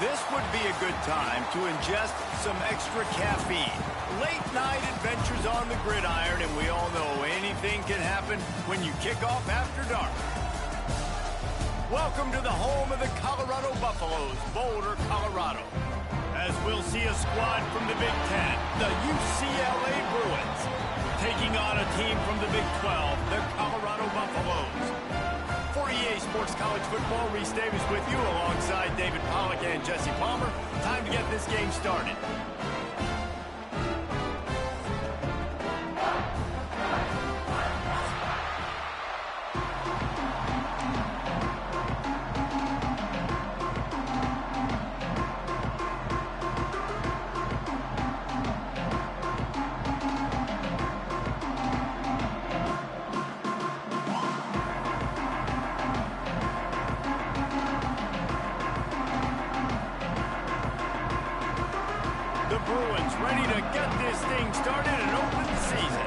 This would be a good time to ingest some extra caffeine. Late night adventures on the gridiron, and we all know anything can happen when you kick off after dark. Welcome to the home of the Colorado Buffaloes, Boulder, Colorado. As we'll see a squad from the Big Ten, the UCLA Bruins, taking on a team from the Big 12, the Colorado Buffaloes. For EA Sports College Football, Reese Davis with you alongside David Pollack and Jesse Palmer. Time to get this game started. The Bruins ready to get this thing started and open the season.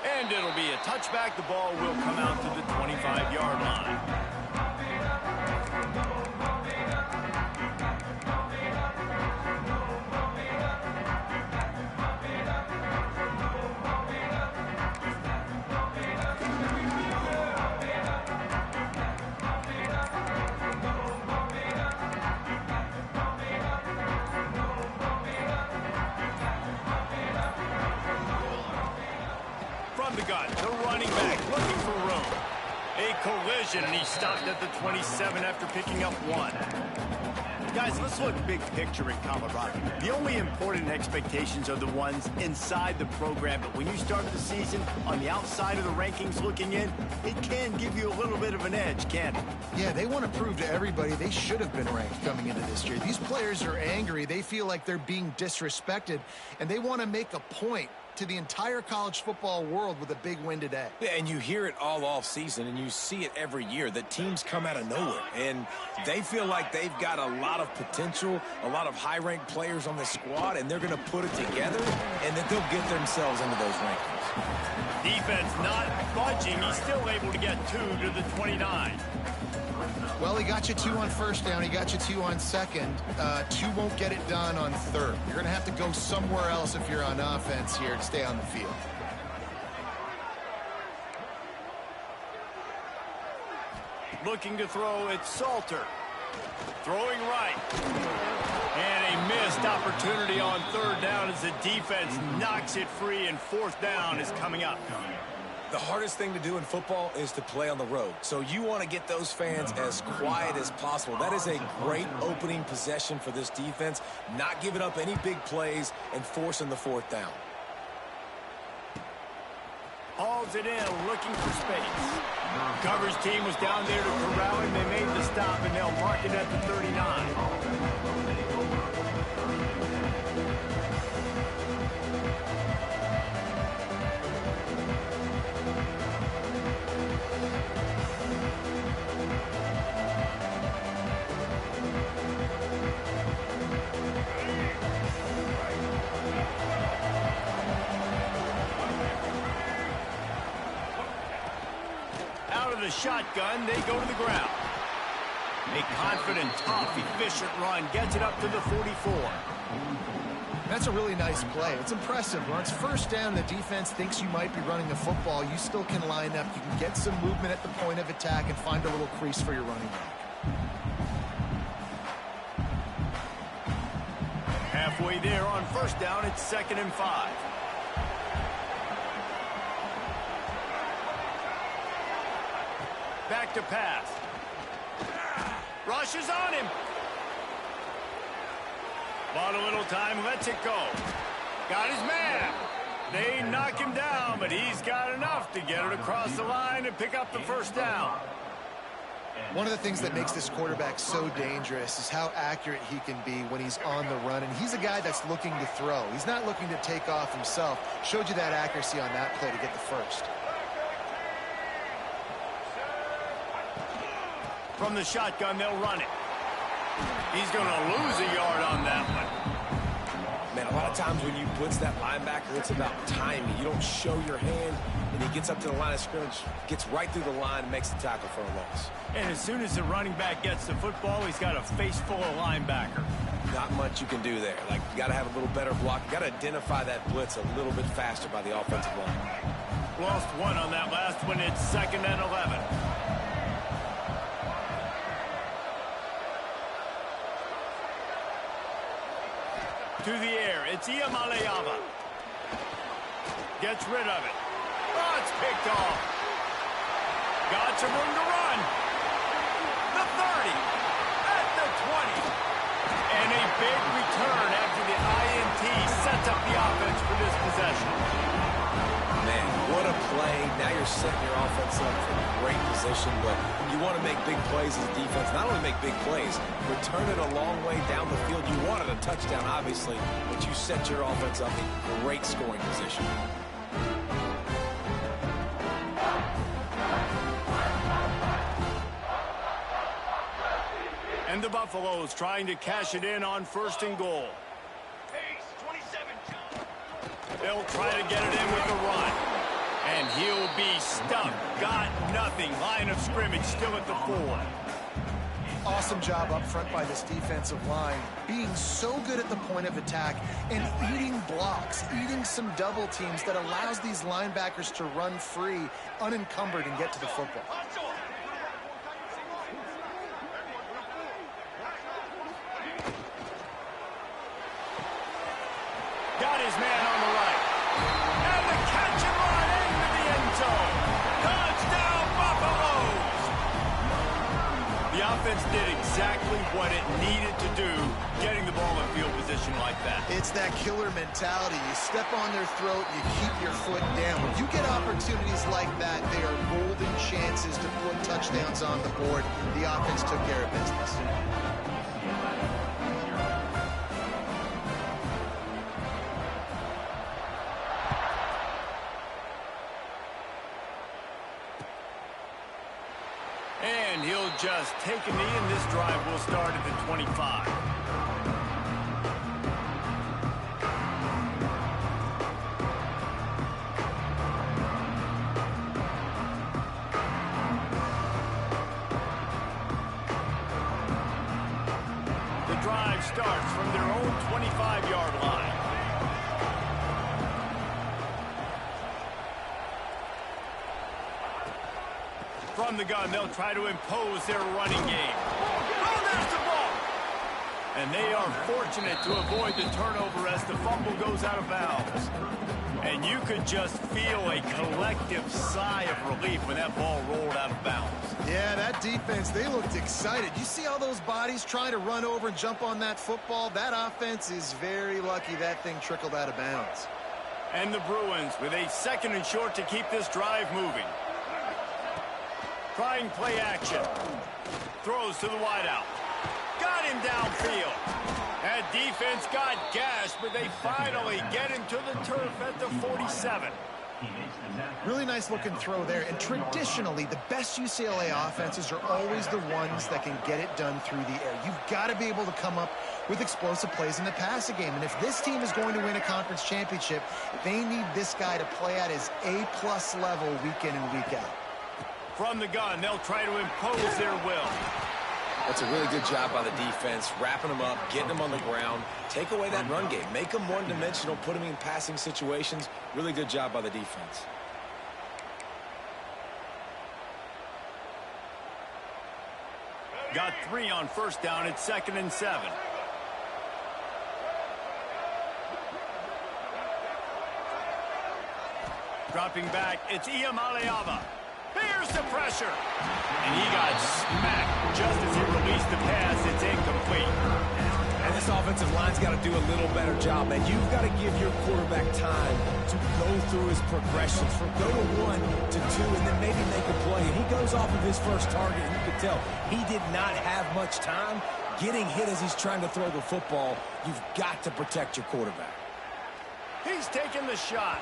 And it'll be a touchback. The ball will come out to the 25-yard line. From the gun, the running back looking for room. A collision, and he stopped at the 27 after picking up one. Guys, let's look big picture in Colorado. The only important expectations are the ones inside the program, but when you started the season on the outside of the rankings looking in, it can give you a little bit of an edge, can't it? Yeah, they want to prove to everybody they should have been ranked coming into this year. These players are angry. They feel like they're being disrespected, and they want to make a point to the entire college football world with a big win today. Yeah, and you hear it all off season, and you see it every year. The teams come out of nowhere, and they feel like they've got a lot of potential, a lot of high-ranked players on the squad, and they're going to put it together, and then they'll get themselves into those rankings. Defense not budging. He's still able to get 2 to the 29. Well, he got you 2 on first down. He got you 2 on second. 2 won't get it done on third. You're going to have to go somewhere else if you're on offense here to stay on the field. Looking to throw, it's Salter. Throwing right. And a missed opportunity on third down as the defense knocks it free, and fourth down is coming up. The hardest thing to do in football is to play on the road. So you want to get those fans as quiet as possible. That is a great opening possession for this defense. Not giving up any big plays and forcing the fourth down. Hauls it in, looking for space. Coverage team was down there to corral him. They made the stop, and they'll mark it at the 39. Out of the shotgun, they go to the ground. A confident, tough, efficient run gets it up to the 44. That's a really nice play. It's impressive. When it's first down, the defense thinks you might be running the football. You still can line up. You can get some movement at the point of attack and find a little crease for your running back. Halfway there on first down, it's 2nd and 5. Back to pass. Rushes on him. Bought a little time, lets it go. Got his man. They knock him down, but he's got enough to get it across the line and pick up the first down. One of the things that makes this quarterback so dangerous is how accurate he can be when he's on the run. And he's a guy that's looking to throw. He's not looking to take off himself. Showed you that accuracy on that play to get the first. From the shotgun, they'll run it. He's going to lose a yard on that one. Man, a lot of times when you blitz that linebacker, it's about timing. You don't show your hand, and he gets up to the line of scrimmage, gets right through the line, and makes the tackle for a loss. And as soon as the running back gets the football, he's got a face full of linebacker. Not much you can do there. Like, you got to have a little better block. You got to identify that blitz a little bit faster by the offensive line. Lost one on that last one. It's 2nd and 11. To the air, it's Iamaleava. Gets rid of it. Oh, it's picked off. Got some room to run. The 30. At the 20. And a big return after the INT sets up the offense for this possession. Man, what a play. Now you're setting your offense up for a great position, but you want to make big plays as a defense. Not only make big plays, return it a long way down the field. You wanted a touchdown, obviously, but you set your offense up in great scoring position. And the Buffaloes trying to cash it in on 1st and goal. They'll try to get it in with the run. And he'll be stuck. Got nothing. Line of scrimmage still at the 4. Awesome job up front by this defensive line, being so good at the point of attack and eating blocks, eating some double teams that allows these linebackers to run free, unencumbered, and get to the football. Got his man on the right. And the catch and run into the end zone. Touchdown, Buffaloes! The offense did exactly what it needed to do, getting the ball in field position like that. It's that killer mentality. You step on their throat, you keep your foot down. When you get opportunities like that, they are golden chances to put touchdowns on the board. The offense took care of business. And he'll just take a knee, and this drive will start at the 25. The drive starts from their own 25-yard line. From the gun, they'll try to impose their running game. Oh, there's the ball! And they are fortunate to avoid the turnover as the fumble goes out of bounds. And you could just feel a collective sigh of relief when that ball rolled out of bounds. Yeah, that defense, they looked excited. You see all those bodies trying to run over and jump on that football? That offense is very lucky that thing trickled out of bounds. And the Bruins with a 2nd and short to keep this drive moving. Trying play action. Throws to the wideout. Got him downfield. That defense got gashed, but they finally get him to the turf at the 47. Really nice looking throw there. And traditionally, the best UCLA offenses are always the ones that can get it done through the air. You've got to be able to come up with explosive plays in the passing game. And if this team is going to win a conference championship, they need this guy to play at his A-plus level week in and week out. From the gun, they'll try to impose their will. That's a really good job by the defense, wrapping them up, getting them on the ground, take away that run game, make them one-dimensional, put them in passing situations. Really good job by the defense. Got 3 on 1st down. It's 2nd and 7. Dropping back, it's Iamaleava. Here's the pressure. And he got smacked just as he released the pass. It's incomplete. And this offensive line's got to do a little better job, man. You've got to give your quarterback time to go through his progressions from go to 1 to 2 and then maybe make a play. And he goes off of his first target, and you can tell he did not have much time getting hit as he's trying to throw the football. You've got to protect your quarterback. He's taking the shot.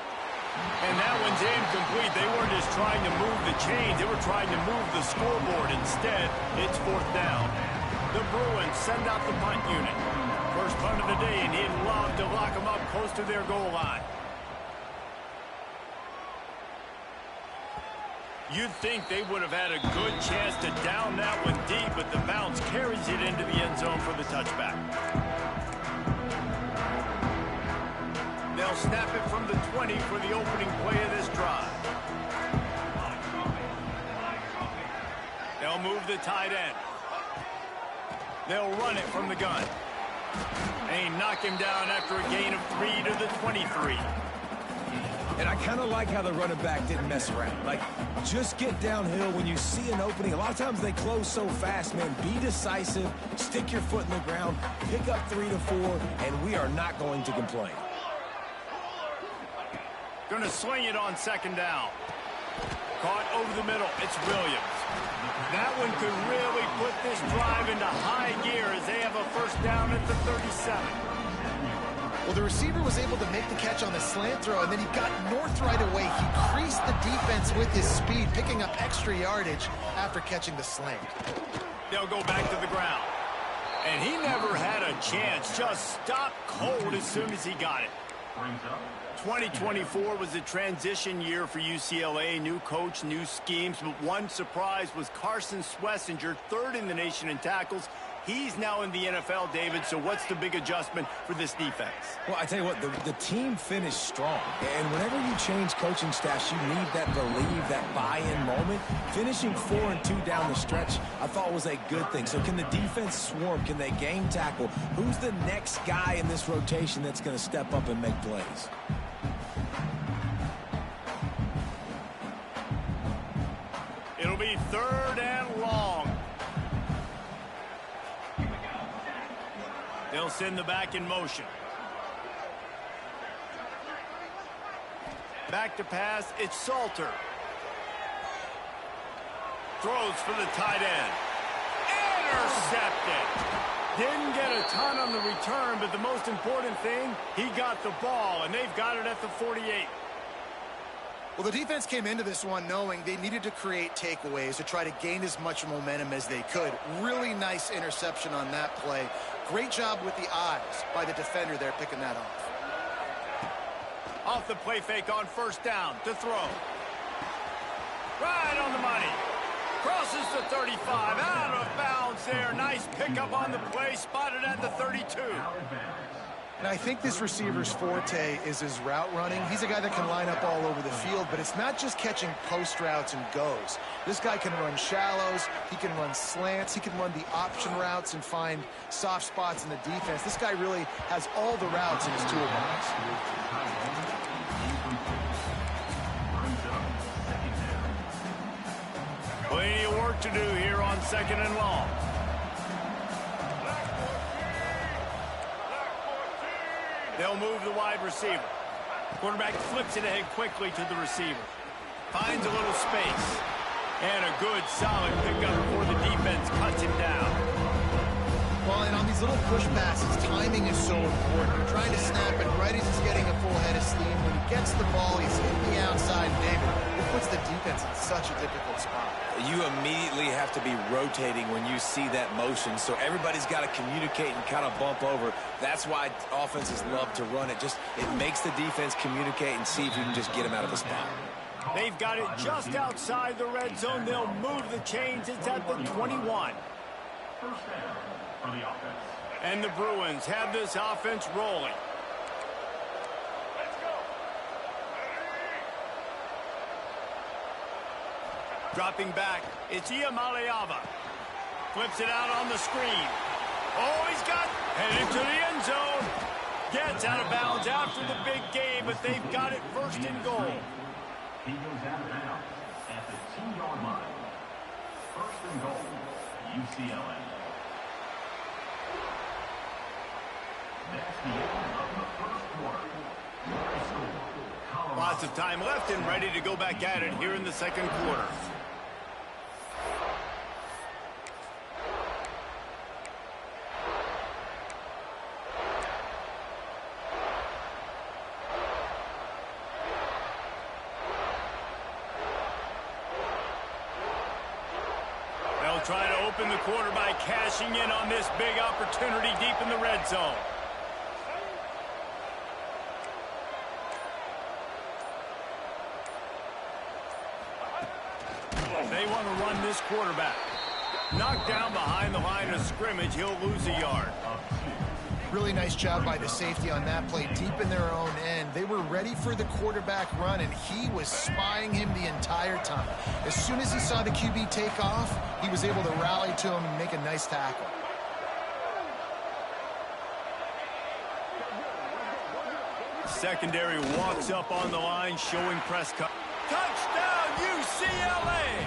And that one's incomplete. They weren't just trying to move the chains. They were trying to move the scoreboard. Instead, it's 4th down. The Bruins send out the punt unit. First punt of the day, and he'd love to lock them up close to their goal line. You'd think they would have had a good chance to down that one deep, but the bounce carries it into the end zone for the touchback. They'll snap it from the 20 for the opening play of this drive. They'll move the tight end. They'll run it from the gun. They knock him down after a gain of 3 to the 23. And I kind of like how the running back didn't mess around. Like, just get downhill when you see an opening. A lot of times they close so fast, man. Be decisive, stick your foot in the ground, pick up 3 to 4, and we are not going to complain. Going to sling it on second down. Caught over the middle. It's Williams. That one could really put this drive into high gear as they have a first down at the 37. Well, the receiver was able to make the catch on the slant throw, and then he got north right away. He creased the defense with his speed, picking up extra yardage after catching the slant. They'll go back to the ground. And he never had a chance. Just stopped cold as soon as he got it. 2024 was a transition year for UCLA. New coach, new schemes, but one surprise was Carson Schlesinger, third in the nation in tackles. He's now in the NFL, David, so what's the big adjustment for this defense? Well, I tell you what, the team finished strong. And whenever you change coaching staffs, you need that believe, that buy-in moment. Finishing 4-2 down the stretch, I thought was a good thing. So can the defense swarm? Can they game tackle? Who's the next guy in this rotation that's going to step up and make plays? It'll be 3rd and long. They'll send the back in motion. Back to pass, it's Salter. Throws for the tight end. Intercepted. Didn't get a ton on the return, but the most important thing, he got the ball, and they've got it at the 48. Well, the defense came into this one knowing they needed to create takeaways to try to gain as much momentum as they could. Really nice interception on that play. Great job with the eyes by the defender there picking that off. Off the play fake on first down to throw. Right on the money. Crosses the 35. Out of bounds there. Nice pickup on the play. Spotted at the 32. And I think this receiver's forte is his route running. He's a guy that can line up all over the field, but it's not just catching post routes and goes. This guy can run shallows, he can run slants, he can run the option routes and find soft spots in the defense. This guy really has all the routes in his toolbox. Plenty of work to do here on 2nd and long. They'll move the wide receiver. Quarterback flips it ahead quickly to the receiver. Finds a little space. And a good, solid pickup before the defense cuts him down. Well, and on these little push passes, timing is so important. You're trying to snap it right as he's getting a full head of steam. When he gets the ball, he's hitting the outside, David. It puts the defense in such a difficult spot. You immediately have to be rotating when you see that motion, so everybody's got to communicate and kind of bump over. That's why offenses love to run it. It makes the defense communicate and see if you can just get him out of the spot. They've got it just outside the red zone. They'll move the chains. It's at the 21. First down for the offense. And the Bruins have this offense rolling. Dropping back, it's Iamaleava. Flips it out on the screen. Oh, he's got headed to the end zone. Gets out of bounds after the big game, but they've got it first and goal. He goes out of bounds at the 2-yard line. First and goal, UCLA. That's the end of the first quarter. Lots of time left and ready to go back at it here in the second quarter. Try to hoping the quarterback cashing in on this big opportunity deep in the red zone. They want to run this quarterback. Knocked down behind the line of scrimmage, he'll lose a yard. Really nice job by the safety on that play, deep in their own end. They were ready for the quarterback run, and he was spying him the entire time. As soon as he saw the QB take off, he was able to rally to him and make a nice tackle. Secondary walks up on the line, showing press cut. Touchdown, UCLA!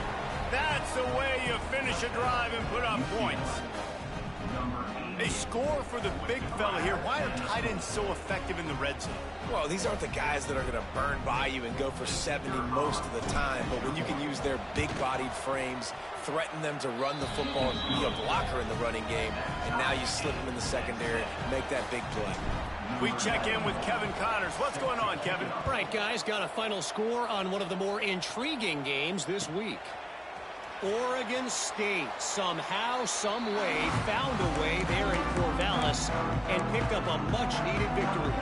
That's the way you finish a drive and put up points. They score for the big fella here. Why are tight ends so effective in the red zone? Well, these aren't the guys that are going to burn by you and go for 70 most of the time, but when you can use their big-bodied frames, threaten them to run the football and be a blocker in the running game, and now you slip them in the secondary, make that big play. We check in with Kevin Connors. What's going on, Kevin? Right, guys, got a final score on one of the more intriguing games this week. Oregon State somehow, some way, found a way there in Corvallis and picked up a much-needed victory.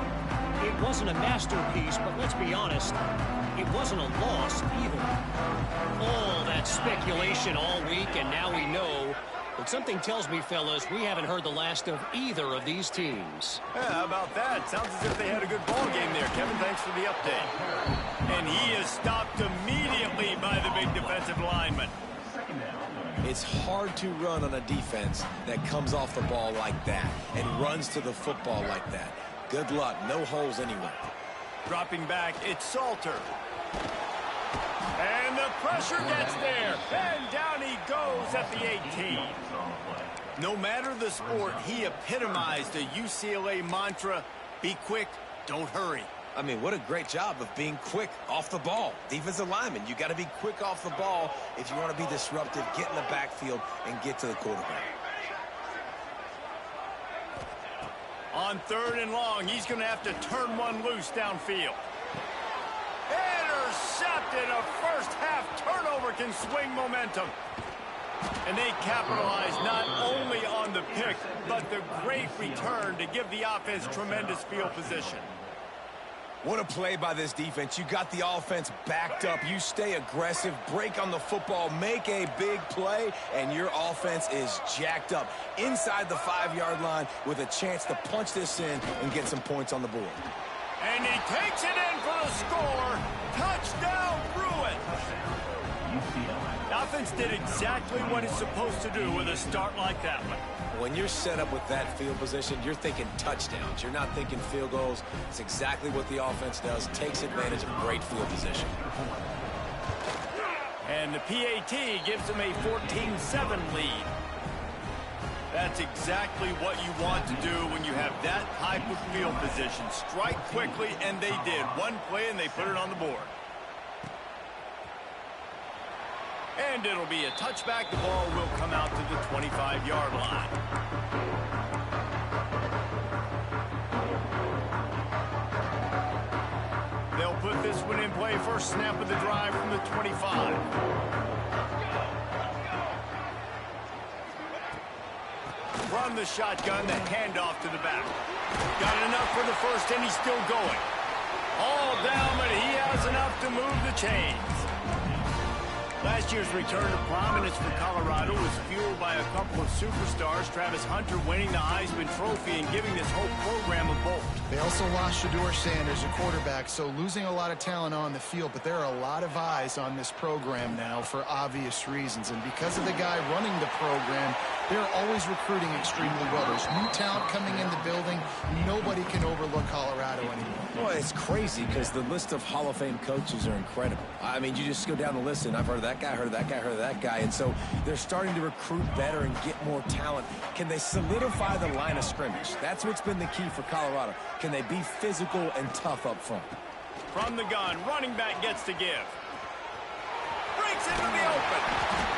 It wasn't a masterpiece, but let's be honest, it wasn't a loss either. All that speculation all week, and now we know. But something tells me, fellas, we haven't heard the last of either of these teams. Yeah, how about that? Sounds as if they had a good ball game there. Kevin, thanks for the update. And he is stopped immediately by the big defensive lineman. It's hard to run on a defense that comes off the ball like that and runs to the football like that. Good luck. No holes anywhere. Dropping back, it's Salter. And the pressure gets there. And down he goes at the 18. No matter the sport, he epitomized the UCLA mantra, be quick, don't hurry. I mean, what a great job of being quick off the ball. Defensive lineman, you got to be quick off the ball if you want to be disruptive, get in the backfield, and get to the quarterback. On 3rd and long, he's going to have to turn one loose downfield. Intercepted. A first-half turnover can swing momentum. And they capitalize not only on the pick, but the great return to give the offense tremendous field position. What a play by this defense. You got the offense backed up. You stay aggressive, break on the football, make a big play, and your offense is jacked up inside the 5-yard line with a chance to punch this in and get some points on the board. And he takes it in for the score. Touchdown, Bruins. The offense did exactly what it's supposed to do with a start like that one. When you're set up with that field position, you're thinking touchdowns. You're not thinking field goals. It's exactly what the offense does. Takes advantage of great field position. And the PAT gives them a 14-7 lead. That's exactly what you want to do when you have that type of field position. Strike quickly, and they did. One play, and they put it on the board. And it'll be a touchback. The ball will come out to the 25-yard line. They'll put this one in play. First snap of the drive from the 25. Run the shotgun, the handoff to the back. Got enough for the first, and he's still going. All down, but he has enough to move the chains. Last year's return to prominence for Colorado was fueled by a couple of superstars, Travis Hunter winning the Heisman Trophy and giving this whole program a bolt. They also lost Shedeur Sanders, a quarterback, so losing a lot of talent on the field, but there are a lot of eyes on this program now for obvious reasons. And because of the guy running the program, they're always recruiting extremely well. There's new talent coming in the building. Nobody can overlook Colorado anymore. Well, it's crazy because the list of Hall of Fame coaches are incredible. I mean, you just go down the list, and I've heard of that guy, heard of that guy, heard of that guy. And so they're starting to recruit better and get more talent. Can they solidify the line of scrimmage? That's what's been the key for Colorado. Can they be physical and tough up front? From the gun, running back gets to give. Breaks into the open.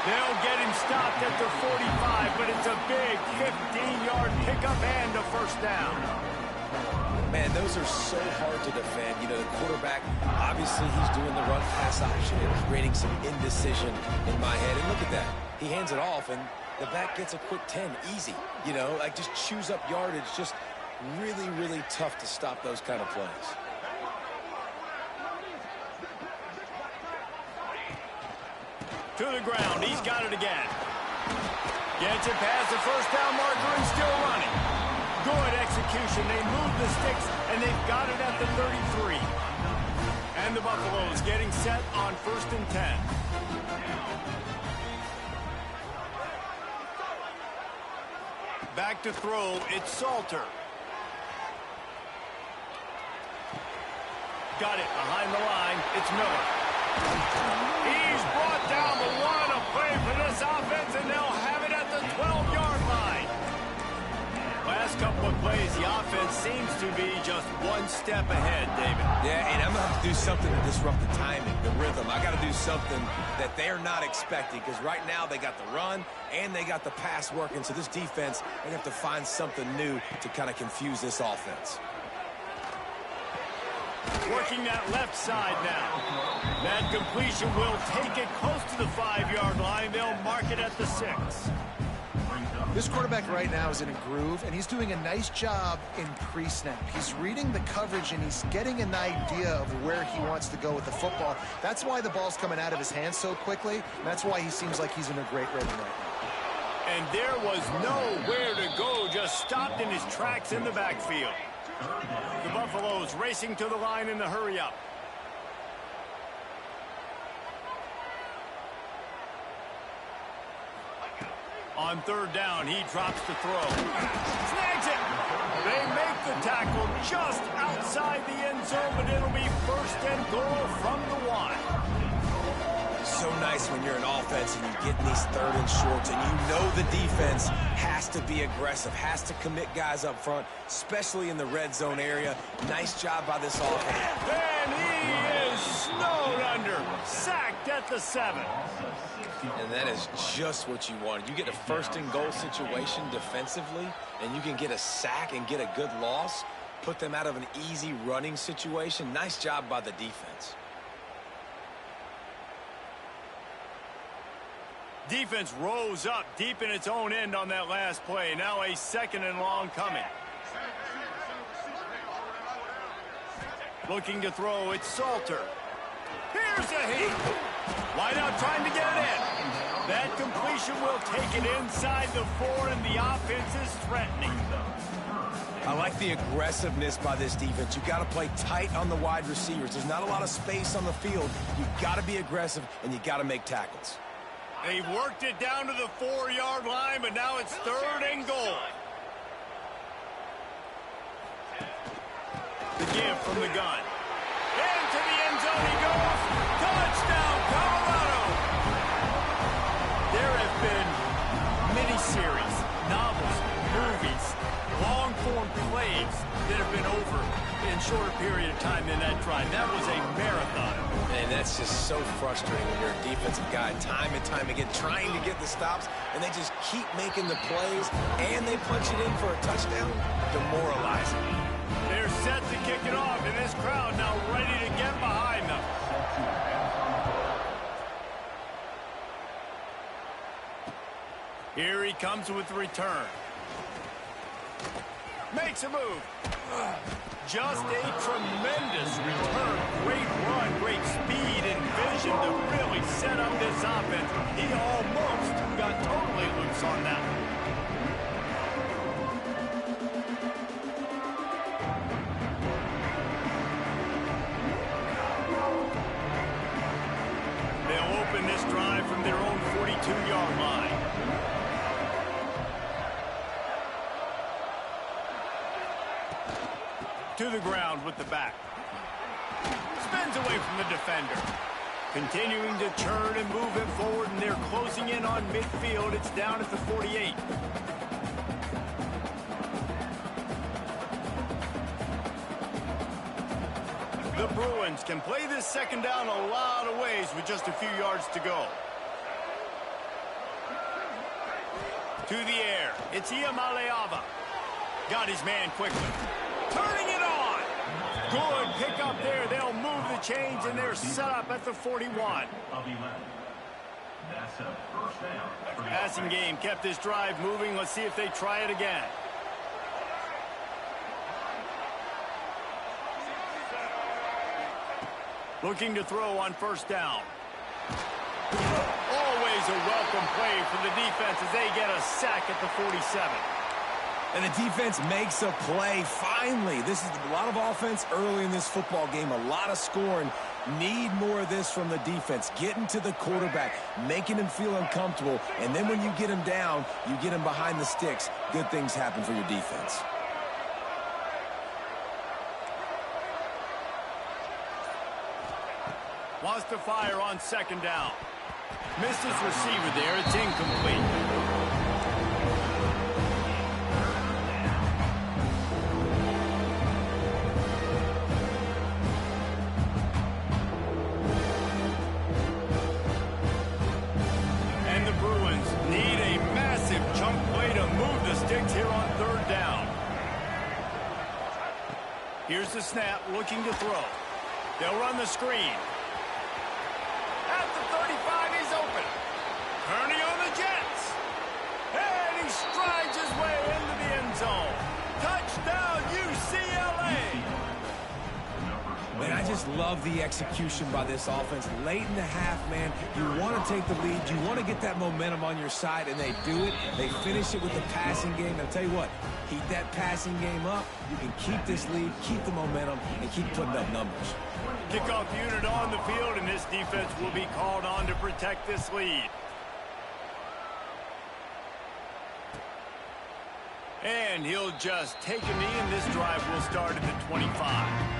They'll get him stopped at the 45, but it's a big 15-yard pickup and a first down. Man, those are so hard to defend. You know, the quarterback, obviously he's doing the run-pass option and creating some indecision in my head. And look at that. He hands it off, and the back gets a quick 10, easy. You know, like just chews up yardage. Just really, really tough to stop those kind of plays. To the ground, he's got it again. Gets it past the first down marker and still running. Good execution. They move the sticks, and they've got it at the 33. And the Buffaloes getting set on 1st and 10. Back to throw, it's Salter. Got it behind the line, it's Miller. He's brought down, but what a play for this offense, and they'll have it at the 12-yard line. Last couple of plays, the offense seems to be just one step ahead, David. Yeah, and I'm going to have to do something to disrupt the timing, the rhythm. I got to do something that they're not expecting, because right now they got the run and they got the pass working. So this defense, they have to find something new to kind of confuse this offense. Working that left side now. That completion will take it close to the 5-yard line. They'll mark it at the 6. This quarterback right now is in a groove, and he's doing a nice job in pre-snap. He's reading the coverage, and he's getting an idea of where he wants to go with the football. That's why the ball's coming out of his hands so quickly, and that's why he seems like he's in a great rhythm right now. And there was nowhere to go, just stopped in his tracks in the backfield. The Buffaloes racing to the line in the hurry-up. On 3rd down, he drops the throw. Snags it! They make the tackle just outside the end zone, but it'll be 1st and goal from the 1. So nice when you're an offense and you get in these 3rd and shorts, and you know the defense has to be aggressive, has to commit guys up front, especially in the red zone area. Nice job by this offense. And he is snowed under, sacked at the 7. And that is just what you want. You get a 1st and goal situation defensively, and you can get a sack and get a good loss, put them out of an easy running situation. Nice job by the defense. Defense rose up deep in its own end on that last play. Now a 2nd and long coming. Looking to throw, it's Salter. Here's a heat. Wide out trying to get it in. That completion will take it inside the 4, and the offense is threatening. I like the aggressiveness by this defense. You got to play tight on the wide receivers. There's not a lot of space on the field. You got to be aggressive, and you got to make tackles. They've worked it down to the 4-yard line, but now it's 3rd and goal. The give from the gun. Into the end zone he goes. Touchdown, Colorado. There have been miniseries, novels, movies, long-form plays that have been over in shorter period of time than that drive. That was a marathon. And that's just so frustrating when you're a defensive guy, time and time again, trying to get the stops, and they just keep making the plays, and they punch it in for a touchdown. Demoralizing. They're set to kick it off, and this crowd now ready to get behind them. Here he comes with the return. Makes a move. Just a tremendous return. Great run, great speed and vision to really set up this offense. He almost got totally loose on that one. They'll open this drive from their own 42-yard line. To the ground with the back. Spins away from the defender. Continuing to turn and move it forward, and they're closing in on midfield. It's down at the 48. The Bruins can play this 2nd down a lot of ways with just a few yards to go. To the air. It's Iamaleava. Got his man quickly. Turning it on. Good pick up there. They'll move the chains, and they're set up at the 41. That's a first down. Passing game kept this drive moving. Let's see if they try it again. Looking to throw on first down. Always a welcome play for the defense as they get a sack at the 47. And the defense makes a play, finally. This is a lot of offense early in this football game, a lot of scoring. Need more of this from the defense. Getting to the quarterback, making him feel uncomfortable, and then when you get him down, you get him behind the sticks. Good things happen for your defense. Wants to fire on second down. Missed his receiver there. It's incomplete. Here on third down. Here's the snap, looking to throw. They'll run the screen. At the 35, he's open. Turning on the Jets. And he strides his way into the end zone. Touchdown, UCLA. Man, I just love the execution by this offense. Late in the half, man, you want to take the lead. You want to get that momentum on your side, and they do it. They finish it with the passing game. I'll tell you what, keep that passing game up. You can keep this lead, keep the momentum, and keep putting up numbers. Kickoff unit on the field, and this defense will be called on to protect this lead. And he'll just take a knee, and this drive will start at the 25.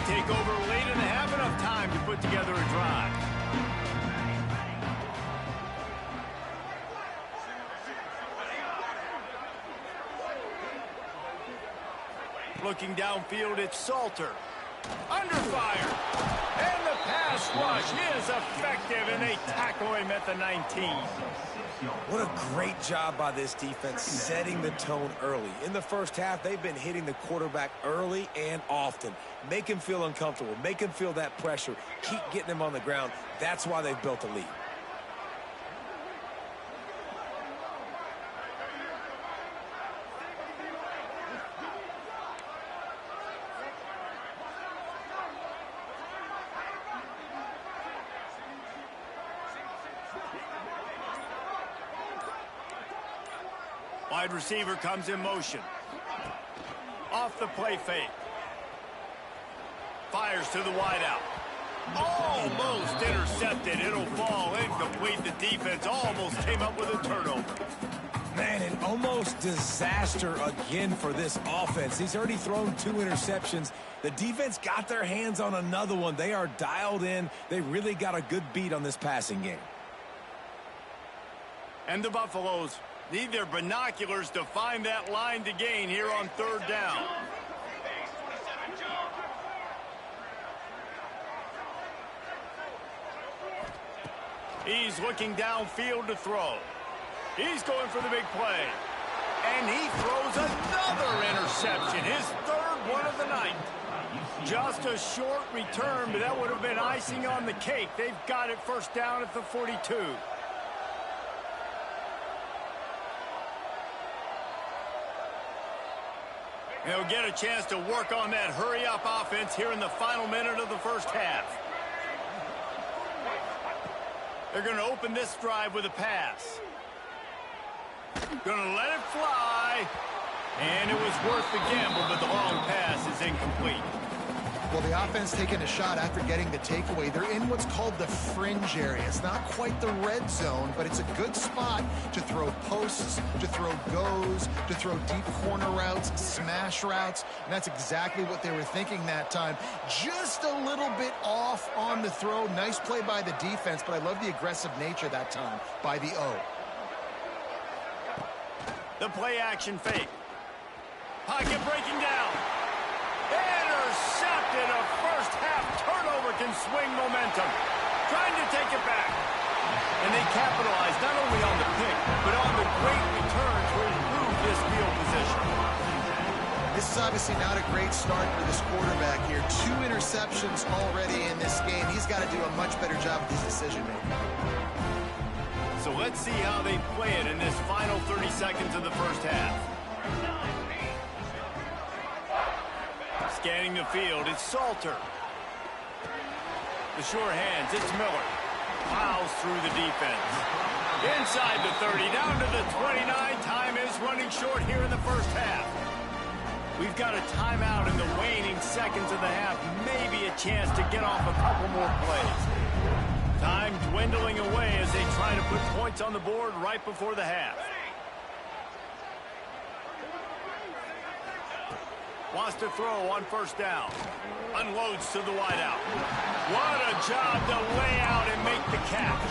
Take over late and have enough time to put together a drive. Looking downfield, it's Salter. Under fire. And the pass rush is effective, and they tackle him at the 19. What a great job by this defense setting the tone early. In the first half, they've been hitting the quarterback early and often. Make him feel uncomfortable. Make him feel that pressure. Keep getting him on the ground. That's why they've built a lead. Wide receiver comes in motion. Off the play fake. Fires to the wideout. Almost intercepted. It'll fall incomplete. The defense almost came up with a turnover. Man, an almost disaster again for this offense. He's already thrown 2 interceptions. The defense got their hands on another one. They are dialed in. They really got a good beat on this passing game. And the Buffaloes need their binoculars to find that line to gain here on third down. He's looking downfield to throw. He's going for the big play. And he throws another interception, his third one of the night. Just a short return, but that would have been icing on the cake. They've got it first down at the 42. They'll get a chance to work on that hurry-up offense here in the final minute of the first half. They're going to open this drive with a pass. Going to let it fly. And it was worth the gamble, but the long pass is incomplete. Well, the offense taking a shot after getting the takeaway. They're in what's called the fringe area. It's not quite the red zone, but it's a good spot to throw posts, to throw goes, to throw deep corner routes, smash routes. And that's exactly what they were thinking that time. Just a little bit off on the throw. Nice play by the defense, but I love the aggressive nature that time by the O. The play action fake. Pocket breaking down. Intercepted. A first half turnover can swing momentum. Trying to take it back. And they capitalize not only on the pick, but on the great return to improve this field position. This is obviously not a great start for this quarterback here. 2 interceptions already in this game. He's got to do a much better job with his decision-making. So let's see how they play it in this final 30 seconds of the first half. Scanning the field, it's Salter. The sure hands, it's Miller. Plows through the defense. Inside the 30, down to the 29. Time is running short here in the first half. We've got a timeout in the waning seconds of the half. Maybe a chance to get off a couple more plays. Time dwindling away as they try to put points on the board right before the half. Wants to throw on first down. Unloads to the wideout. What a job to lay out and make the catch.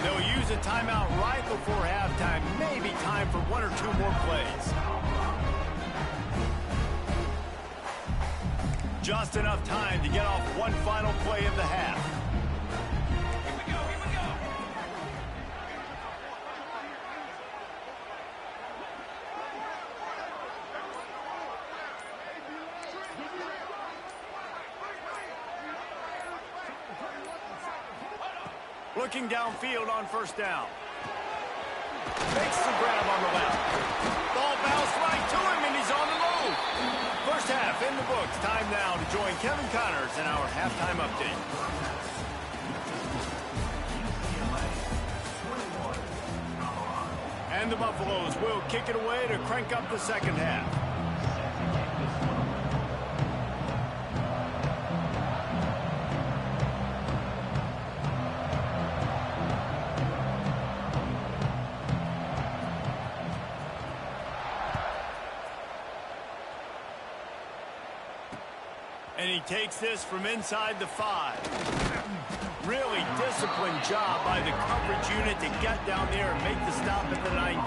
They'll use a timeout right before halftime. Maybe time for 1 or 2 more plays. Just enough time to get off one final play of the half. Looking downfield on first down. Makes the grab on the left. Ball bounced right to him, and he's on the move. First half in the books. Time now to join Kevin Connors in our halftime update. And the Buffaloes will kick it away to crank up the second half. And he takes this from inside the 5. Really disciplined job by the coverage unit to get down there and make the stop at the 19.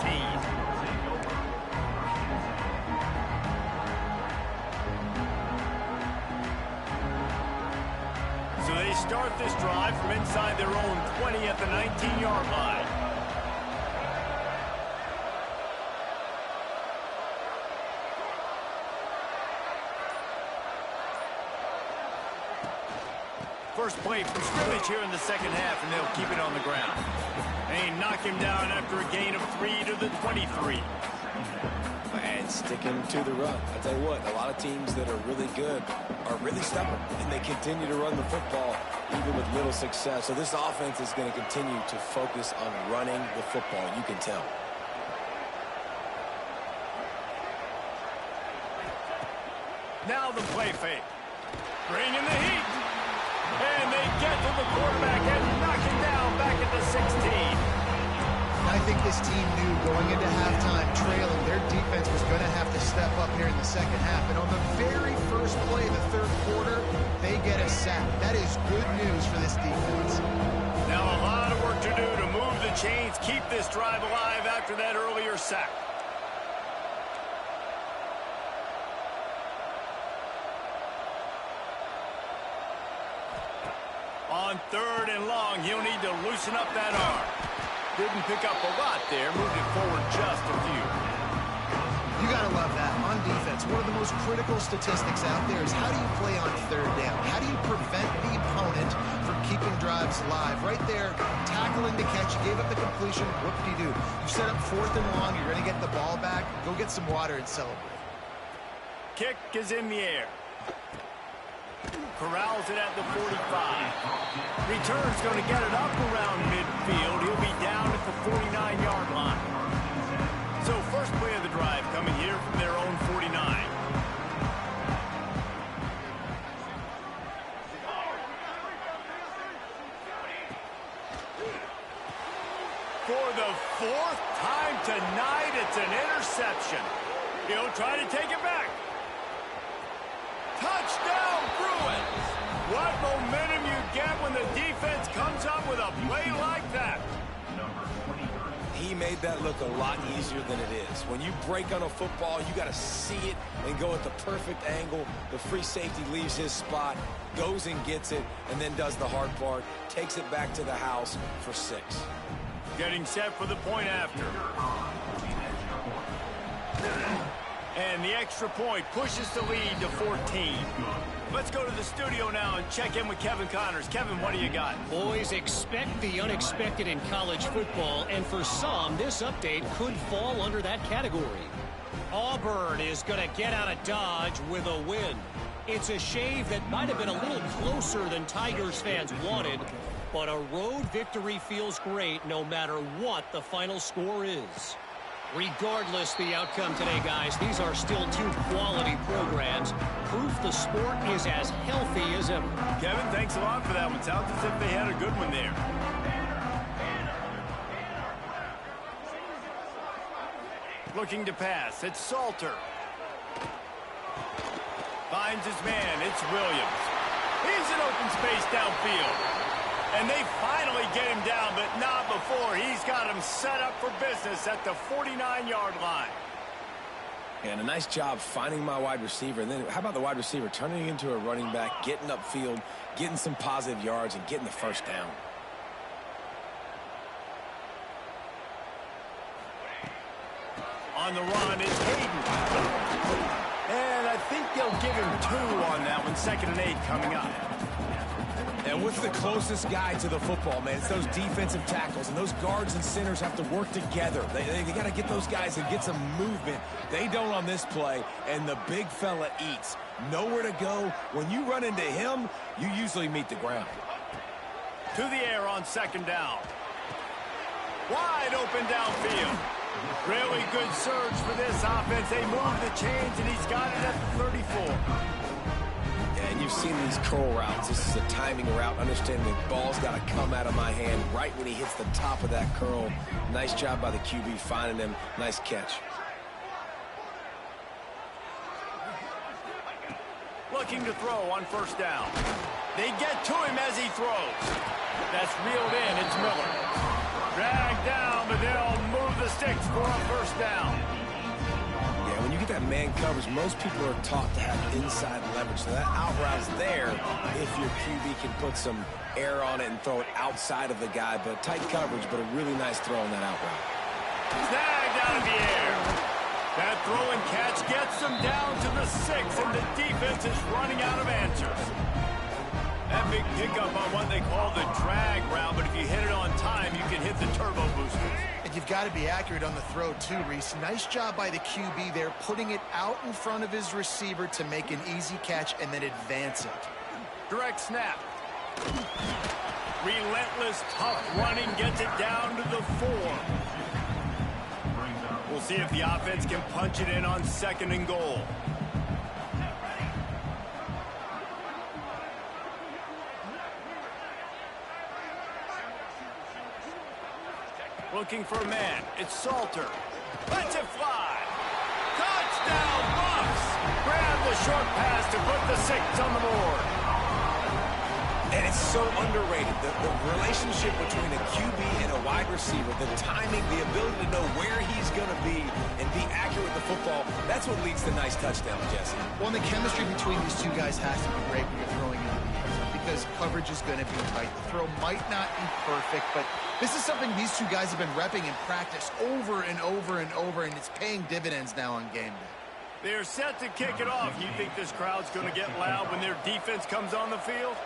So they start this drive from inside their own 20 at the 19-yard line. First play from scrimmage here in the second half, and they'll keep it on the ground. They knock him down after a gain of 3 to the 23. And sticking to the run. I tell you what, a lot of teams that are really good are really stubborn, and they continue to run the football even with little success. So this offense is going to continue to focus on running the football. You can tell. Now the play fake. Bringing the heat. And they get to the quarterback and knock him down back at the 16. I think this team knew going into halftime trailing, their defense was going to have to step up here in the second half. And on the very first play of the third quarter, they get a sack. That is good news for this defense. Now a lot of work to do to move the chains, keep this drive alive after that earlier sack. On 3rd and long, he'll need to loosen up that arm. Didn't pick up a lot there, moved it forward just a few. You got to love that. On defense, one of the most critical statistics out there is how do you play on 3rd down? How do you prevent the opponent from keeping drives alive? Right there, tackling the catch, you gave up the completion, whoop-de-doo. You set up 4th and long, you're going to get the ball back, go get some water and celebrate. Kick is in the air. Corrals it at the 45. Return's going to get it up around midfield. He'll be down at the 49-yard line. So first play of the drive coming here from their own 49. For the 4th time tonight, it's an interception. He'll try to take it back. Touchdown, Bruins! What momentum you get when the defense comes up with a play like that. He made that look a lot easier than it is. When you break on a football, you got to see it and go at the perfect angle. The free safety leaves his spot, goes and gets it, and then does the hard part, takes it back to the house for 6. Getting set for the point after. And And the extra point pushes the lead to 14. Let's go to the studio now and check in with Kevin Connors. Kevin, what do you got? Boys, expect the unexpected in college football, and for some, this update could fall under that category. Auburn is going to get out of Dodge with a win. It's a shave that might have been a little closer than Tigers fans wanted, but a road victory feels great no matter what the final score is. Regardless the outcome today, guys, these are still two quality programs. Proof the sport is as healthy as ever. Kevin, thanks a lot for that one. Sounds as if they had a good one there. Looking to pass. It's Salter. Finds his man. It's Williams. He's in open space downfield. And they finally get him down, but not before. He's got him set up for business at the 49-yard line. And a nice job finding my wide receiver. And then how about the wide receiver turning into a running back, getting upfield, getting some positive yards, and getting the first down. On the run is Hayden. And I think they'll give him 2 on that one. 2nd and 8 coming up. And what's the closest guy to the football, man? It's those defensive tackles, and those guards and centers have to work together. They got to get those guys and get some movement. They don't on this play, and the big fella eats. Nowhere to go. When you run into him, you usually meet the ground. To the air on 2nd down. Wide open downfield. Really good surge for this offense. They move the chains, and he's got it at the 34. And you've seen these curl routes. This is a timing route. Understanding the ball's got to come out of my hand right when he hits the top of that curl. Nice job by the QB finding him. Nice catch. Looking to throw on 1st down. They get to him as he throws. That's reeled in. It's Miller. Dragged down, but they'll move the sticks for a 1st down. Yeah, when you get that man coverage, most people are taught to have inside leverage. So that out route's there if your QB can put some air on it and throw it outside of the guy. But tight coverage, but a really nice throw on that out route. Snagged out of the air. That throw and catch gets them down to the 6, and the defense is running out of answers. That big pickup on what they call the drag route, but if you hit it on time, you can hit the turbo boosters. And you've got to be accurate on the throw, too, Reese. Nice job by the QB there, putting it out in front of his receiver to make an easy catch and then advance it. Direct snap. Relentless, tough running gets it down to the 4. We'll see if the offense can punch it in on 2nd and goal. Looking for a man. It's Salter. Lets it fly. Touchdown, Bucks! Grab the short pass to put the 6 on the board. And it's so underrated. The relationship between a QB and a wide receiver, the timing, the ability to know where he's going to be and be accurate with the football, that's what leads to nice touchdowns, Jesse. Well, and the chemistry between these two guys has to be great when you're throwing into the end zone because coverage is going to be tight. The throw might not be perfect, but this is something these two guys have been repping in practice over and over and over, and it's paying dividends now on game day. They're set to kick it off. You think this crowd's going to get loud when their defense comes on the field?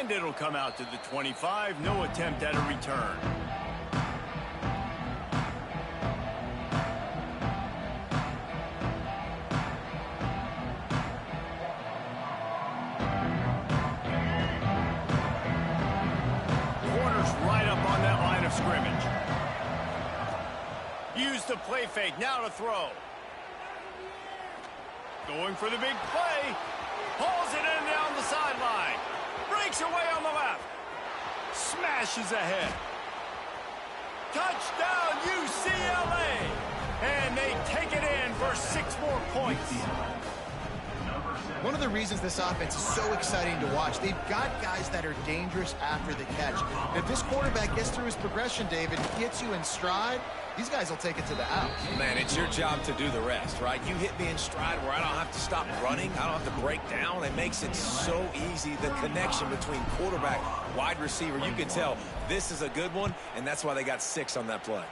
And it'll come out to the 25. No attempt at a return. Corner's right up on that line of scrimmage. Use the play fake. Now to throw. Going for the big play. Pulls it in down the sideline. Breaks away on the left. Smashes ahead. Touchdown, UCLA. And they take it in for 6 more points. One of the reasons this offense is so exciting to watch, they've got guys that are dangerous after the catch. If this quarterback gets through his progression, David, gets you in stride, these guys will take it to the house. Man, it's your job to do the rest, right? You hit me in stride where I don't have to stop running. I don't have to break down. It makes it so easy. The connection between quarterback, wide receiver, you can tell this is a good one, and that's why they got 6 on that play.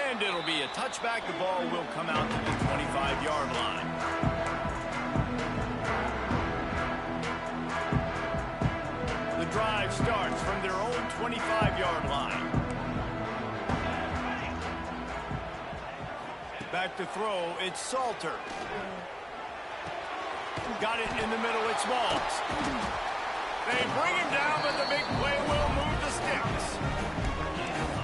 And it'll be a touchback. The ball will come out to the 25-yard line. The drive starts from their own 25-yard line. Back to throw, it's Salter. Got it in the middle, it's Smalls. They bring him down, but the big play will move the sticks.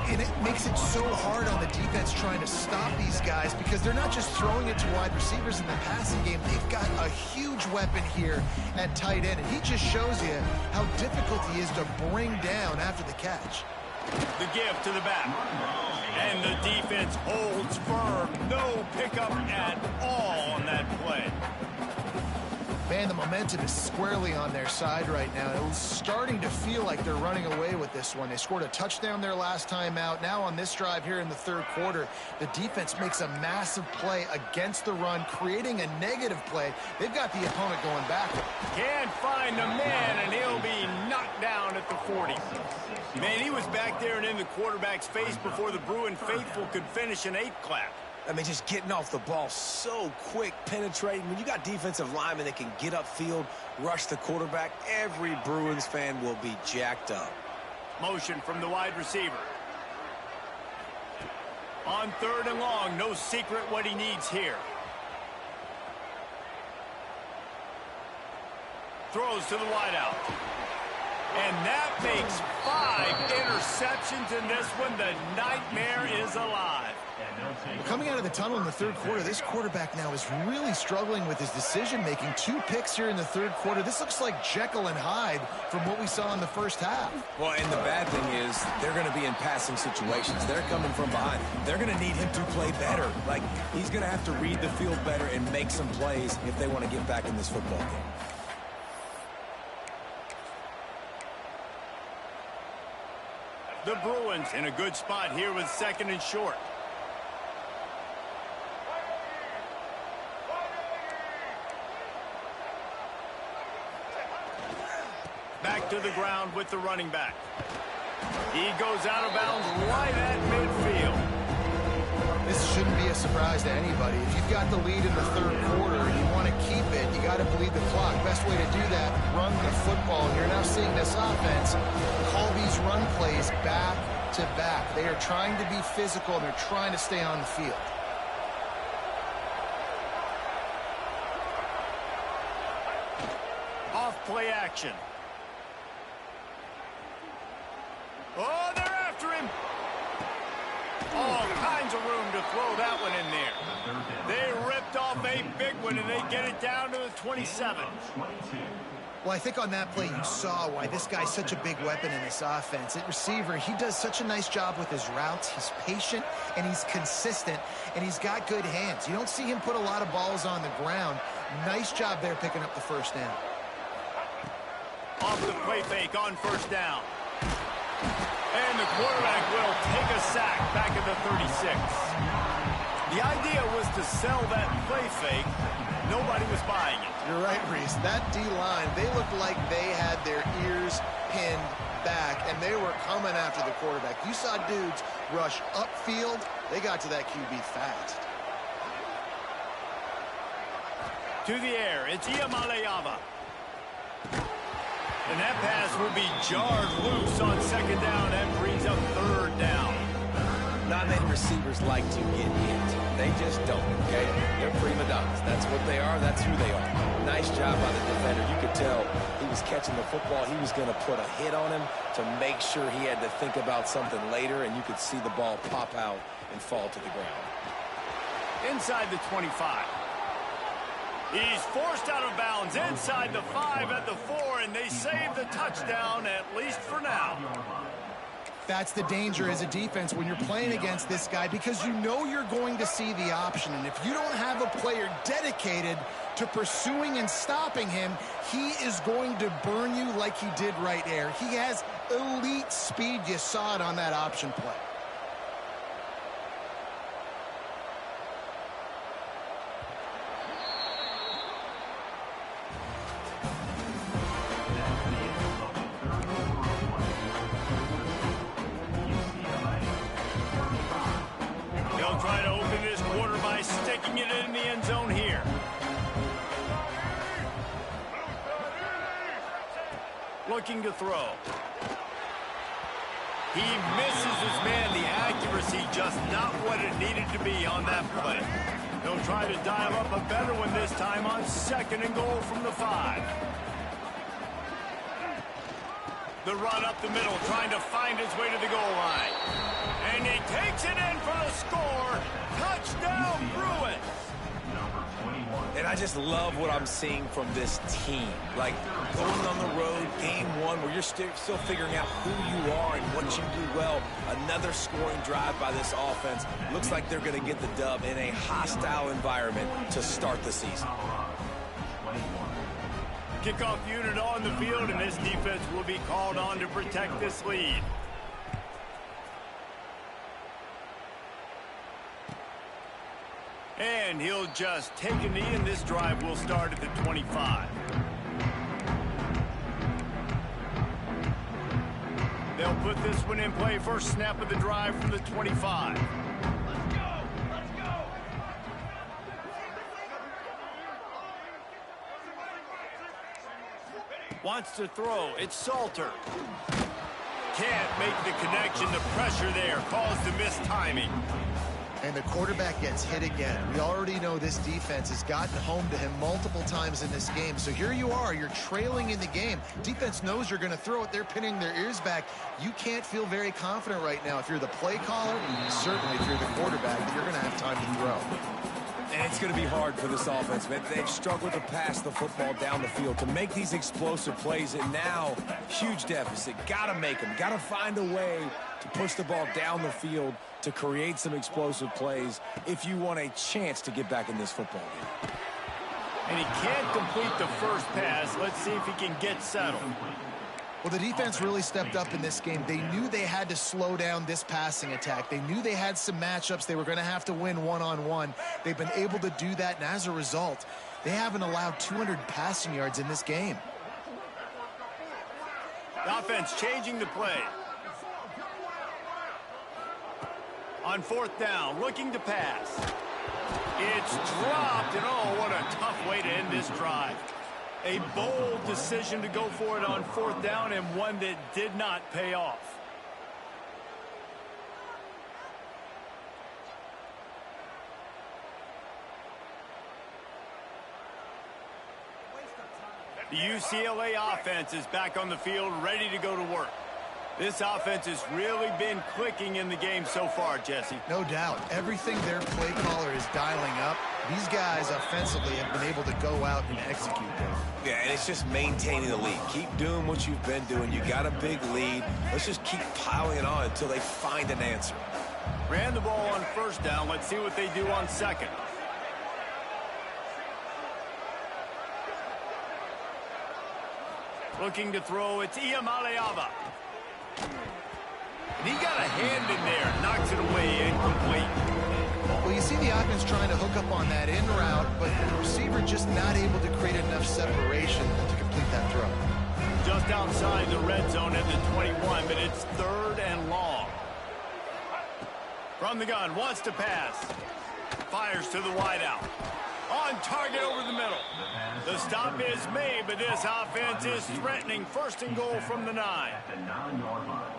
And it makes it so hard on the defense trying to stop these guys because they're not just throwing it to wide receivers in the passing game. They've got a huge weapon here at tight end, and he just shows you how difficult he is to bring down after the catch. The give to the back. And the defense holds firm. No pickup at all on that play. Man, the momentum is squarely on their side right now. It's starting to feel like they're running away with this one. They scored a touchdown their last time out. Now on this drive here in the third quarter, the defense makes a massive play against the run, creating a negative play. They've got the opponent going backward. Can't find the man, and he'll be knocked down at the 40. Man, he was back there and in the quarterback's face before the Bruin faithful could finish an 8 clap. I mean, just getting off the ball so quick, penetrating. When you got defensive linemen that can get upfield, rush the quarterback, every Bruins fan will be jacked up. Motion from the wide receiver. On 3rd and long, no secret what he needs here. Throws to the wideout. And that makes 5 interceptions in this one. The nightmare is alive. Coming out of the tunnel in the third quarter, this quarterback now is really struggling with his decision-making. 2 picks here in the third quarter. This looks like Jekyll and Hyde from what we saw in the first half. Well, and the bad thing is they're going to be in passing situations. They're coming from behind. They're going to need him to play better. Like, he's going to have to read the field better and make some plays if they want to get back in this football game. The Bruins in a good spot here with 2nd and short. Back to the ground with the running back. He goes out of bounds right at midfield. This shouldn't be a surprise to anybody. If you've got the lead in the third quarter and you want to keep it, you got to bleed the clock. Best way to do that, run the football. And you're now seeing this offense call these run plays back to back. They are trying to be physical, and they're trying to stay on the field. Off play action. Oh, they're after him. All kinds of room to throw that one in there. They ripped off a big one, and they get it down to the 27. Well, I think on that play you saw why this guy's such a big weapon in this offense. At receiver, he does such a nice job with his routes. He's patient, and he's consistent, and he's got good hands. You don't see him put a lot of balls on the ground. Nice job there picking up the first down. Off the play fake on 1st down. And the quarterback will take a sack back at the 36. The idea was to sell that play fake. Nobody was buying it. You're right, Reese. That D-line, they looked like they had their ears pinned back, and they were coming after the quarterback. You saw dudes rush upfield. They got to that QB fast. To the air, it's Iamaleava. And that pass will be jarred loose on 2nd down and brings up 3rd down. Not many receivers like to get hit. They just don't, okay? They're prima donnas. That's what they are. That's who they are. Nice job by the defender. You could tell he was catching the football. He was going to put a hit on him to make sure he had to think about something later, and you could see the ball pop out and fall to the ground. Inside the 25. He's forced out of bounds inside the 5 at the 4, and they save the touchdown, at least for now. That's the danger as a defense when you're playing against this guy, because you know you're going to see the option. And if you don't have a player dedicated to pursuing and stopping him, he is going to burn you like he did right there. He has elite speed. You saw it on that option play. Try to open this quarter by sticking it in the end zone here. Looking to throw. He misses his man. The accuracy just not what it needed to be on that play. He'll try to dial up a better one this time on 2nd and goal from the 5. The run up the middle, trying to find his way to the goal line. And he takes it in for the score. Touchdown, Bruins. And I just love what I'm seeing from this team. Like, going on the road, game 1, where you're still figuring out who you are and what you do well. Another scoring drive by this offense. Looks like they're going to get the dub in a hostile environment to start the season. Kickoff unit on the field, and this defense will be called on to protect this lead. And he'll just take a knee, and this drive will start at the 25. They'll put this one in play. First snap of the drive from the 25. Let's go! Let's go! Wants to throw. It's Salter. Can't make the connection. The pressure there caused the mistiming. And the quarterback gets hit again. We already know this defense has gotten home to him multiple times in this game. So here you are, you're trailing in the game. Defense knows you're going to throw it. They're pinning their ears back. You can't feel very confident right now if you're the play caller, certainly if you're the quarterback, that you're going to have time to throw. And it's going to be hard for this offense, man. They've struggled to pass the football down the field, to make these explosive plays, and now, huge deficit. Got to make them. Got to find a way to push the ball down the field to create some explosive plays if you want a chance to get back in this football game. And he can't complete the first pass. Let's see if he can get settled. Well, the defense really stepped up in this game. They knew they had to slow down this passing attack. They knew they had some matchups they were going to have to win one-on-one. They've been able to do that, and as a result, they haven't allowed 200 passing yards in this game. The offense changing the play. On 4th down, looking to pass. It's dropped, and oh, what a tough way to end this drive. A bold decision to go for it on 4th down, and one that did not pay off. The UCLA offense is back on the field, ready to go to work. This offense has really been clicking in the game so far, Jesse. No doubt. Everything their play caller is dialing up, these guys offensively have been able to go out and execute them. Yeah, and it's just maintaining the lead. Keep doing what you've been doing. You got a big lead. Let's just keep piling it on until they find an answer. Ran the ball on 1st down. Let's see what they do on 2nd. Looking to throw, it's Iamaleava. And he got a hand in there, knocks it away, incomplete. Well, you see the offense trying to hook up on that in route, but the receiver just not able to create enough separation to complete that throw. Just outside the red zone at the 21, but it's 3rd and long. From the gun, wants to pass. Fires to the wideout. On target over the middle. The stop is made, but this offense is threatening. 1st and goal from the 9.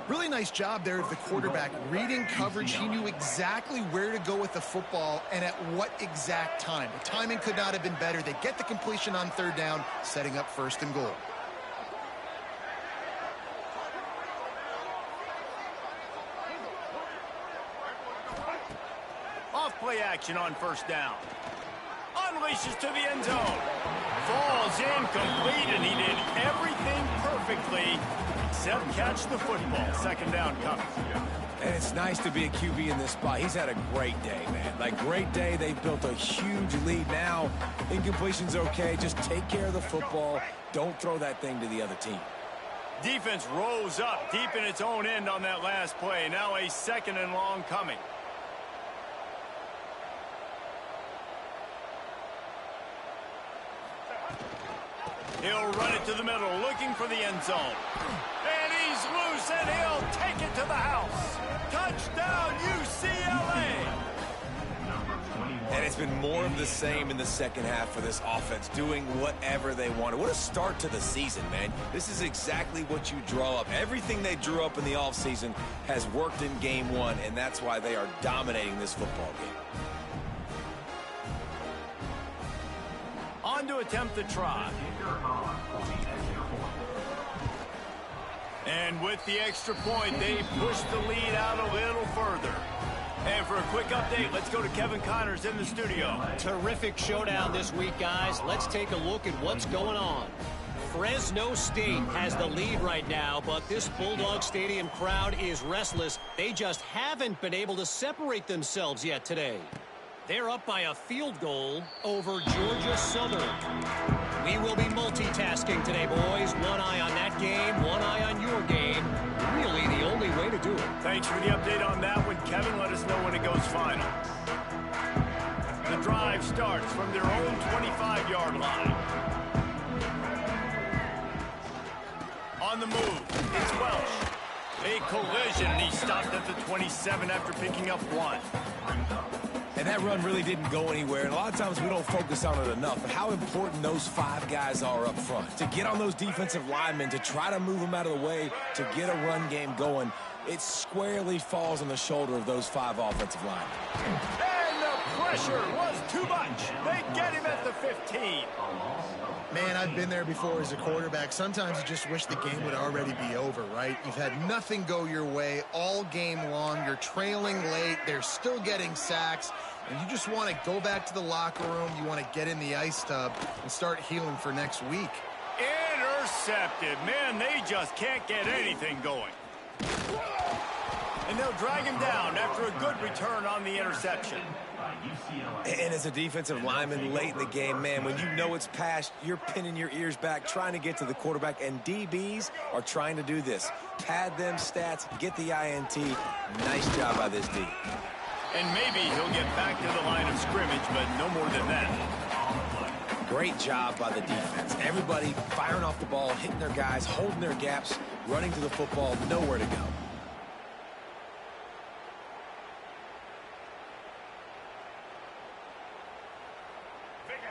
Really nice job there of the quarterback. Reading coverage, he knew exactly where to go with the football and at what exact time. The timing could not have been better. They get the completion on 3rd down, setting up 1st and goal. Off play action on 1st down. Unleashes to the end zone. Falls incomplete, and he did everything perfectly except catch the football. Second down coming. And it's nice to be a QB in this spot. He's had a great day, man. Like, great day. They've built a huge lead. Now, incompletion's okay. Just take care of the football. Don't throw that thing to the other team. Defense rose up deep in its own end on that last play. Now a second and long coming. He'll run it to the middle, looking for the end zone. And he's loose, and he'll take it to the house. Touchdown, UCLA! And it's been more of the same in the second half for this offense, doing whatever they wanted. What a start to the season, man. This is exactly what you draw up. Everything they drew up in the offseason has worked in game one, and that's why they are dominating this football game. On to attempt the try. And with the extra point, they push the lead out a little further. And for a quick update, let's go to Kevin Connors in the studio. Terrific showdown this week, guys. Let's take a look at what's going on. Fresno State has the lead right now, but this Bulldog Stadium crowd is restless. They just haven't been able to separate themselves yet today. They're up by a field goal over Georgia Southern. We will be multitasking today, boys. One eye on that game, one eye on your game. Really the only way to do it. Thanks for the update on that one, Kevin. Let us know when it goes final. The drive starts from their own 25-yard line. On the move, it's Welsh. A collision, and he stopped at the 27 after picking up one. And that run really didn't go anywhere. And a lot of times we don't focus on it enough. But how important those five guys are up front. To get on those defensive linemen, to try to move them out of the way, to get a run game going, it squarely falls on the shoulder of those five offensive linemen. And the pressure was too much. They get him at the 15. Man, I've been there before as a quarterback. Sometimes you just wish the game would already be over, right? You've had nothing go your way all game long. You're trailing late. They're still getting sacks. And you just want to go back to the locker room. You want to get in the ice tub and start healing for next week. Intercepted. Man, they just can't get anything going. And they'll drag him down after a good return on the interception. And as a defensive lineman late in the game, man, when you know it's past, you're pinning your ears back, trying to get to the quarterback, and DBs are trying to do this. Pad them stats, get the INT. Nice job by this D. And maybe he'll get back to the line of scrimmage, but no more than that. Great job by the defense. Everybody firing off the ball, hitting their guys, holding their gaps, running to the football, nowhere to go.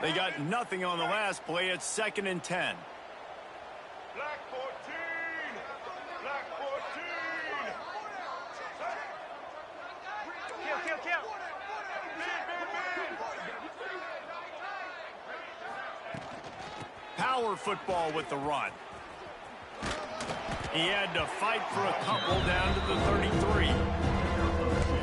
They got nothing on the last play. It's 2nd and 10. Black 14! Black 14! Kill! Power football with the run. He had to fight for a couple down to the 33.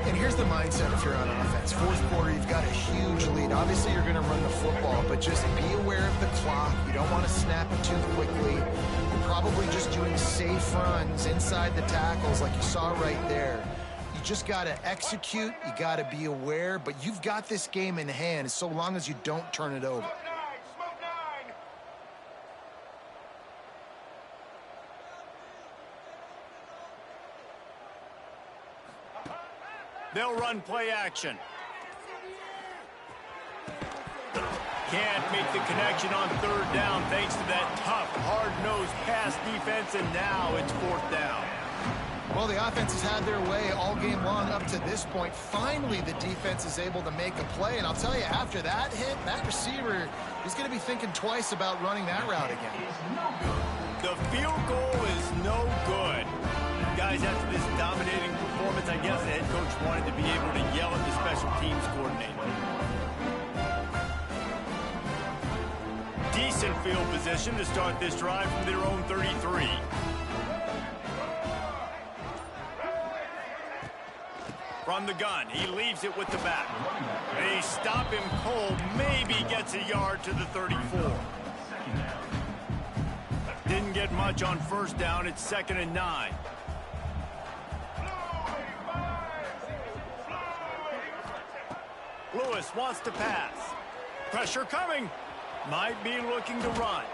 And here's the mindset if you're on offense. Fourth quarter, you've got a huge lead. Obviously, you're going to run the football, but just be aware of the clock. You don't want to snap it too quickly. You're probably just doing safe runs inside the tackles like you saw right there. You just got to execute. You got to be aware, but you've got this game in hand so long as you don't turn it over. Smoke nine! They'll run play action. Can't make the connection on 3rd down thanks to that tough, hard-nosed pass defense, and now it's 4th down. Well, the offense has had their way all game long up to this point. Finally, the defense is able to make a play, and I'll tell you, after that hit, that receiver is going to be thinking twice about running that route again. The field goal is no good. Guys, after this dominating performance, I guess the head coach wanted to be able to yell at the special teams coordinator. Decent field position to start this drive from their own 33. From the gun, he leaves it with the back. They stop him cold, maybe gets a yard to the 34. Didn't didn't get much on first down. It's 2nd and 9. Lewis wants to pass. Pressure coming. Might be looking to run.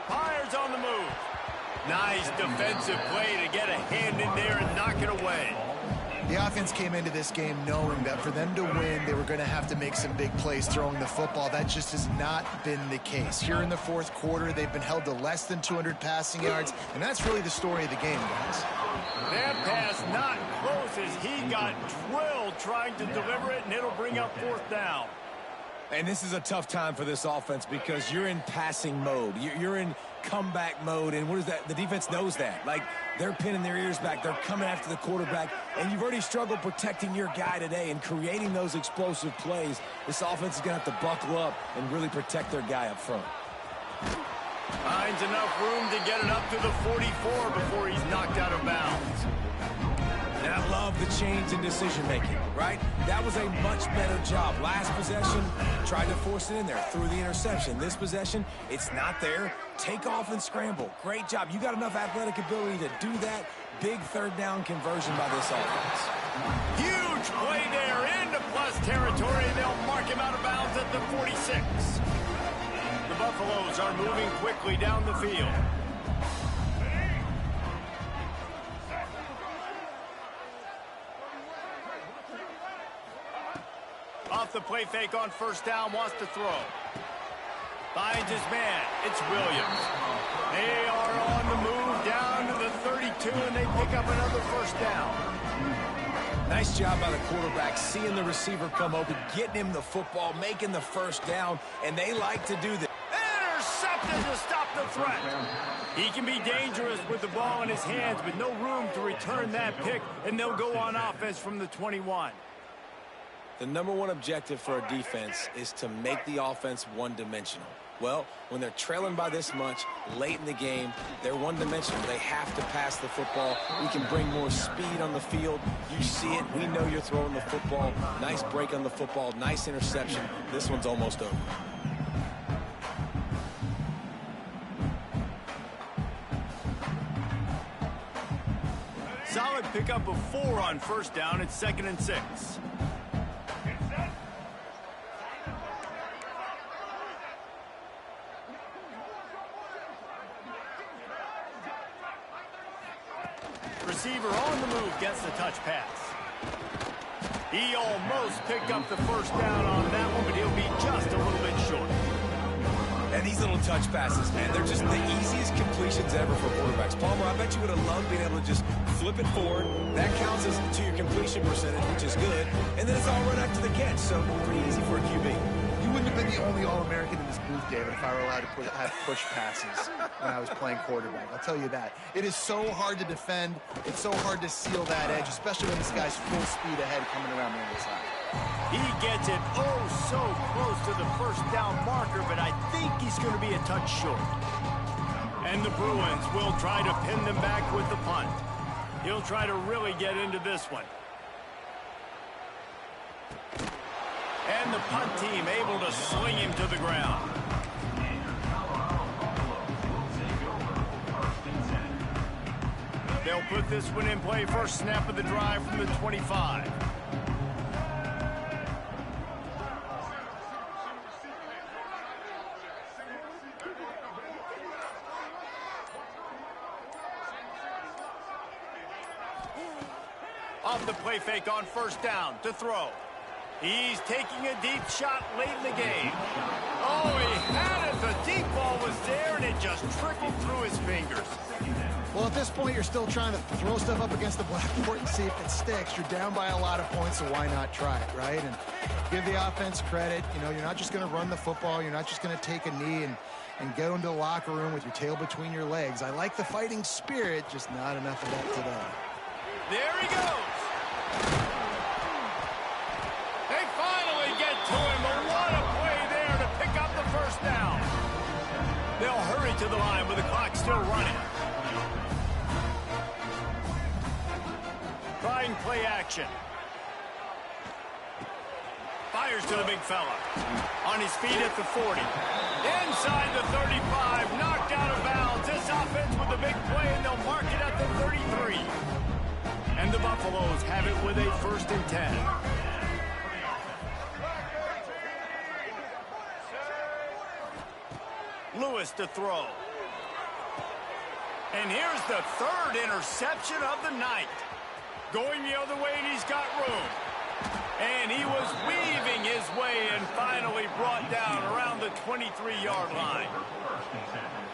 Fires on the move. Nice defensive play to get a hand in there and knock it away. The offense came into this game knowing that for them to win, they were going to have to make some big plays throwing the football. That just has not been the case. Here in the fourth quarter, they've been held to less than 200 passing yards, and that's really the story of the game, guys. That pass not close as he got drilled trying to deliver it, and it'll bring up 4th down. And this is a tough time for this offense because you're in passing mode. You're in comeback mode, and what is that? The defense knows that. Like, they're pinning their ears back. They're coming after the quarterback, and you've already struggled protecting your guy today and creating those explosive plays. This offense is going to have to buckle up and really protect their guy up front. Finds enough room to get it up to the 44 before he's knocked out of bounds. And I love the change in decision-making, right? That was a much better job. Last possession, tried to force it in there, threw the interception. This possession, it's not there. Take off and scramble. Great job. You got enough athletic ability to do that. Big 3rd down conversion by this offense. Huge play there into plus territory. They'll mark him out of bounds at the 46. The Buffaloes are moving quickly down the field. Off the play fake on first down, wants to throw. Finds his man. It's Williams. They are on the move down to the 32, and they pick up another first down. Nice job by the quarterback, seeing the receiver come open, getting him the football, making the first down, and they like to do this. Intercepted to stop the threat. He can be dangerous with the ball in his hands, but no room to return that pick, and they'll go on offense from the 21. The number one objective for a defense is to make the offense one-dimensional. Well, when they're trailing by this much late in the game, they're one-dimensional. They have to pass the football. We can bring more speed on the field. You see it. We know you're throwing the football. Nice break on the football. Nice interception. This one's almost over. Solid pickup of 4 on first down. It's 2nd and 6. Receiver on the move gets the touch pass. He almost picked up the first down on that one, but he'll be just a little bit short. And these little touch passes, man, they're just the easiest completions ever for quarterbacks. Palmer, I bet you would have loved being able to just flip it forward. That counts as to your completion percentage, which is good. And then it's all run up to the catch, so pretty easy for a QB. You wouldn't have been the only All-American in this booth, David, if I were allowed to have push passes when I was playing quarterback. I'll tell you that. It is so hard to defend. It's so hard to seal that edge, especially when this guy's full speed ahead coming around the other side. He gets it oh so close to the first down marker, but I think he's going to be a touch short. And the Bruins will try to pin them back with the punt. He'll try to really get into this one. And the punt team able to sling him to the ground. They'll put this one in play. First snap of the drive from the 25. Off the play fake on first down to throw. He's taking a deep shot late in the game. Oh, he had it. The deep ball was there, and it just trickled through his fingers. Well, at this point, you're still trying to throw stuff up against the blackboard and see if it sticks. You're down by a lot of points, so why not try it, right? And give the offense credit. You know, you're not just going to run the football. You're not just going to take a knee and go into the locker room with your tail between your legs. I like the fighting spirit, just not enough of that today. There he goes. They finally get to him, but what a play there to pick up the first down. They'll hurry to the line with the clock still running. Trying play action. Fires to the big fella. On his feet at the 40. Inside the 35, knocked out of bounds. offense with a big play, and they'll mark it at the 33. And the Buffaloes have it with a 1st and 10. Lewis to throw. And here's the 3rd interception of the night. Going the other way, and he's got room. And he was weaving his way and finally brought down around the 23-yard line.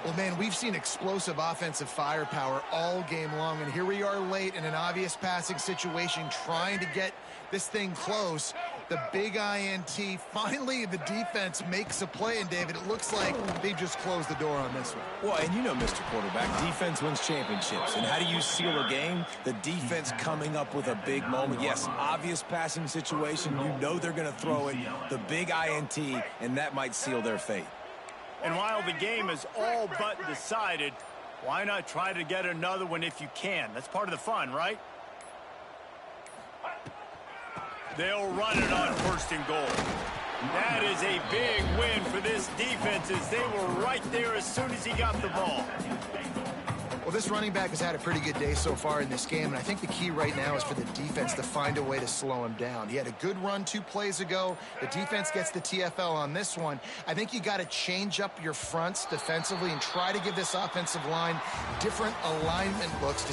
Well, man, we've seen explosive offensive firepower all game long, and here we are late in an obvious passing situation trying to get this thing close. The big INT, finally the defense makes a play, and David, it looks like they just closed the door on this one. Well, and you know, Mr. Quarterback, defense wins championships. And how do you seal a game? The defense coming up with a big moment. Yes, obvious passing situation. You know they're going to throw it. The big INT, and that might seal their fate. And while the game is all but decided, why not try to get another one if you can? That's part of the fun, right? They'll run it on 1st and goal. That is a big win for this defense, as they were right there as soon as he got the ball. Well, this running back has had a pretty good day so far in this game, and I think the key right now is for the defense to find a way to slow him down. He had a good run 2 plays ago. The defense gets the TFL on this one. I think you got to change up your fronts defensively and try to give this offensive line different alignment looks to